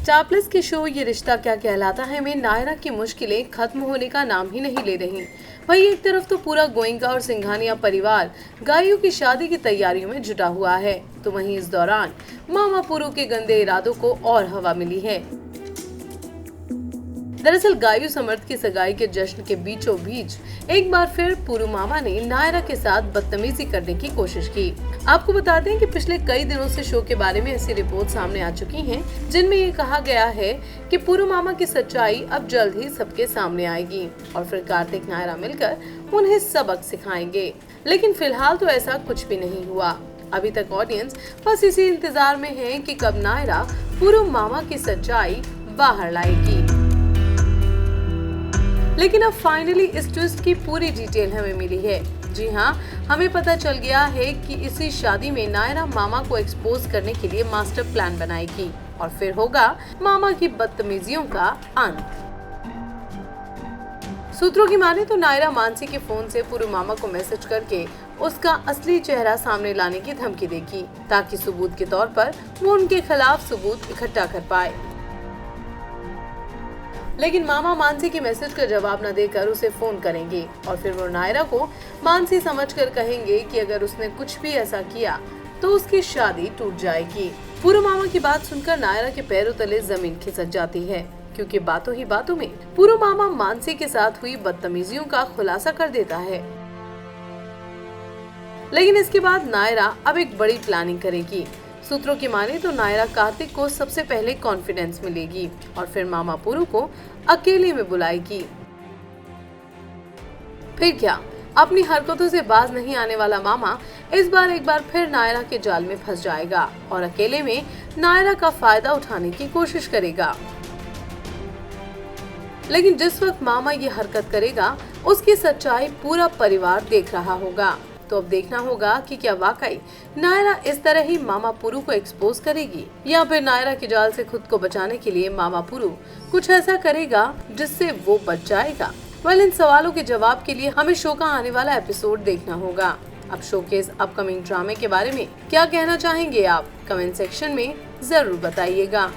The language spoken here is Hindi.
स्टार+ के शो ये रिश्ता क्या कहलाता है में नायरा की मुश्किलें खत्म होने का नाम ही नहीं ले रही। वहीं एक तरफ तो पूरा गोयनका और सिंघानिया परिवार गायों की शादी की तैयारियों में जुटा हुआ है, तो वहीं इस दौरान मामा पुरु के गंदे इरादों को और हवा मिली है। दरअसल गायू समर्थ की सगाई के जश्न के बीचों बीच एक बार फिर पुरु मामा ने नायरा के साथ बदतमीजी करने की कोशिश की। आपको बता दें कि पिछले कई दिनों से शो के बारे में ऐसी रिपोर्ट सामने आ चुकी हैं, जिनमें ये कहा गया है कि पुरु मामा की सच्चाई अब जल्द ही सबके सामने आएगी और फिर कार्तिक नायरा मिलकर उन्हें सबक सिखाएंगे। लेकिन फिलहाल तो ऐसा कुछ भी नहीं हुआ। अभी तक ऑडियंस बस इसी इंतजार में है कि कब नायरा पुरु मामा की सच्चाई बाहर लाएगी। लेकिन अब फाइनली इस ट्विस्ट की पूरी डिटेल हमें मिली है। जी हाँ, हमें पता चल गया है कि इसी शादी में नायरा मामा को एक्सपोज करने के लिए मास्टर प्लान बनाएगी और फिर होगा मामा की बदतमीजियों का अंत। सूत्रों की माने तो नायरा मानसी के फोन से पुरु मामा को मैसेज करके उसका असली चेहरा सामने लाने की धमकी देगी, ताकि सबूत के तौर पर वो उनके खिलाफ सबूत इकट्ठा कर पाए। लेकिन मामा मानसी के मैसेज का जवाब न देकर उसे फोन करेंगे और फिर वो नायरा को मानसी समझकर कहेंगे कि अगर उसने कुछ भी ऐसा किया तो उसकी शादी टूट जाएगी। पुरु मामा की बात सुनकर नायरा के पैरों तले जमीन खिसक जाती है, क्योंकि बातों ही बातों में पुरु मामा मानसी के साथ हुई बदतमीजियों का खुलासा कर देता है। लेकिन इसके बाद नायरा अब एक बड़ी प्लानिंग करेगी। सूत्रों की माने तो नायरा कार्तिक को सबसे पहले कॉन्फिडेंस मिलेगी और फिर मामा पुरु को अकेले में बुलाएगी। फिर क्या, अपनी हरकतों से बाज नहीं आने वाला मामा इस बार एक बार फिर नायरा के जाल में फंस जाएगा और अकेले में नायरा का फायदा उठाने की कोशिश करेगा। लेकिन जिस वक्त मामा ये हरकत करेगा उसकी सच्चाई पूरा परिवार देख रहा होगा। तो अब देखना होगा कि क्या वाकई नायरा इस तरह ही मामा पुरु को एक्सपोज करेगी या फिर नायरा के जाल से खुद को बचाने के लिए मामा पुरु कुछ ऐसा करेगा जिससे वो बच जाएगा। इन सवालों के जवाब के लिए हमें शो का आने वाला एपिसोड देखना होगा। अब शो के इस अपकमिंग ड्रामे के बारे में क्या कहना चाहेंगे आप? कमेंट सेक्शन में जरूर बताइएगा।